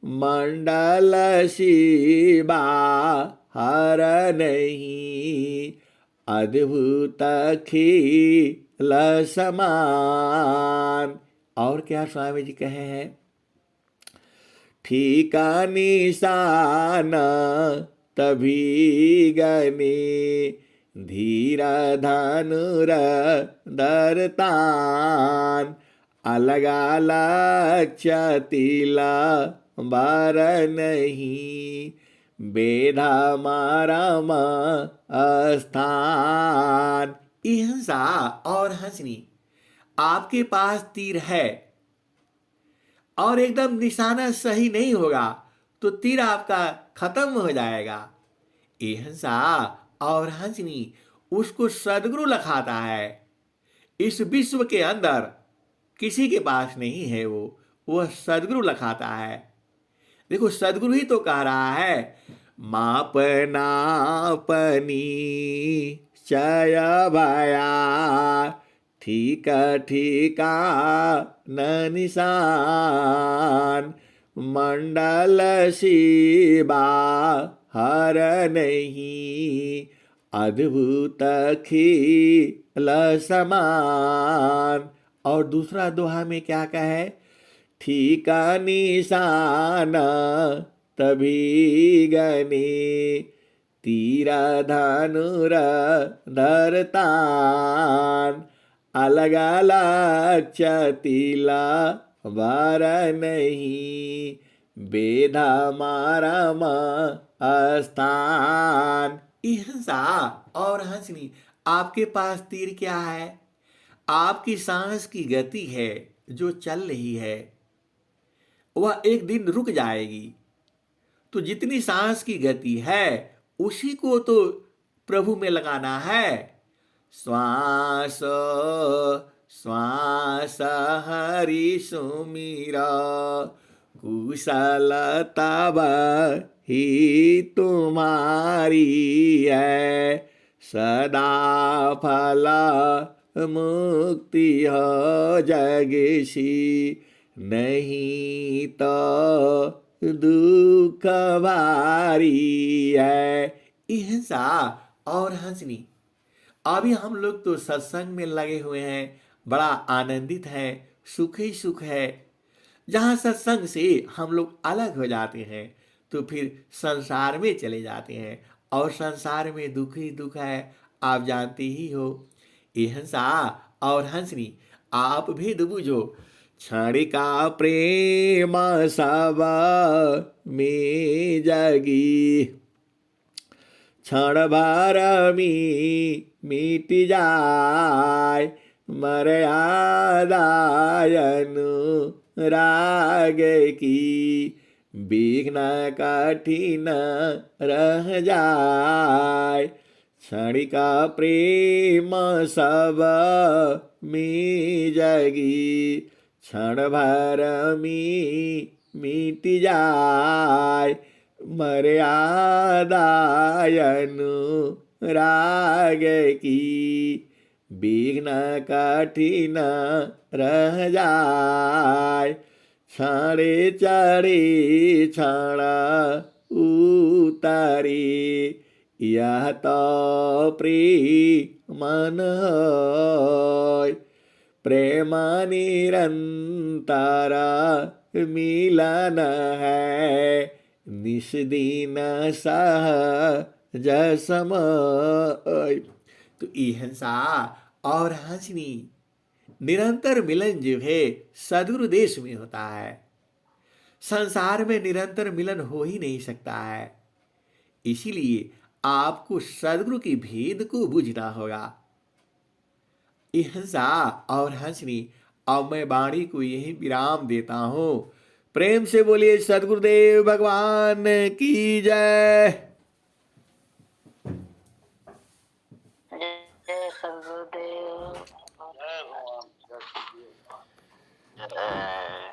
मंडल शिवा हर नहीं अद्भुत खिल समान। और क्या स्वामी जी कहे हैं? ठीका निशान तभी गने धीरा धनुर धरतान अलग अलग चतिला बार नहीं बेधा मारम स्थान। हिंसा और हंसनी, आपके पास तीर है और एकदम निशाना सही नहीं होगा तो तीर आपका खत्म हो जाएगा। हिंसा और हंसनी उसको सदगुरु लखाता है। इस विश्व के अंदर किसी के पास नहीं है, वह सदगुरु लखाता है। देखो सदगुरु ही तो कह रहा है, मापना पनी चय भया ठीक ठीका न निशान मंडल शिवा हर नहीं अद्भुत खिल समान। और दूसरा दोहा में क्या कहे, ठीका निशान तभी गने तीरा धनुर धरतान अलग अलग चतिला बार नहीं बेधा मारम स्थान। हिंसा और हंसनी, आपके पास तीर क्या है? आपकी सांस की गति है जो चल रही है, वह एक दिन रुक जाएगी। तो जितनी सांस की गति है उसी को तो प्रभु में लगाना है। श्वास श्वास हरि सुमिरा कुशलता ही तुम्हारी है सदा फला मुक्ति हो जगेशी नहीं तो दुख भारी है। हिंसा और हंसनी, अभी हम लोग तो सत्संग में लगे हुए हैं, बड़ा आनंदित हैं, सुख ही सुख है। जहाँ सत्संग से हम लोग अलग हो जाते हैं तो फिर संसार में चले जाते हैं और संसार में दुख ही दुख है, आप जानते ही हो। हिंसा और हंसनी, आप भेद बुझो, क्षण का प्रेम सब में जगी क्षण भर मिट जाय मर्यादायनु राग की विघ्न कठिन रह जाय क्षण का प्रेम सब में जगी क्षण भर मिट जाय मर्यादायनु राग की विघ्न कठिन रह जाय क्षणे चढ़े क्षण उतरे यह तो प्रेम होय प्रेम निरंतर मिलन है निष्दिन सहज समय। तो हिंसा और हंसनी निरंतर मिलन जो है सद्गुरु देश में होता है। संसार में निरंतर मिलन हो ही नहीं सकता है, इसीलिए आपको सद्गुरु की भेद को बुझना होगा। हिंसा और हंसनी, अब मैं वाणी को यही विराम देता हूं। प्रेम से बोलिए सद्गुरुदेव भगवान की जय। जय सद्गुरुदेव। जय भगवान।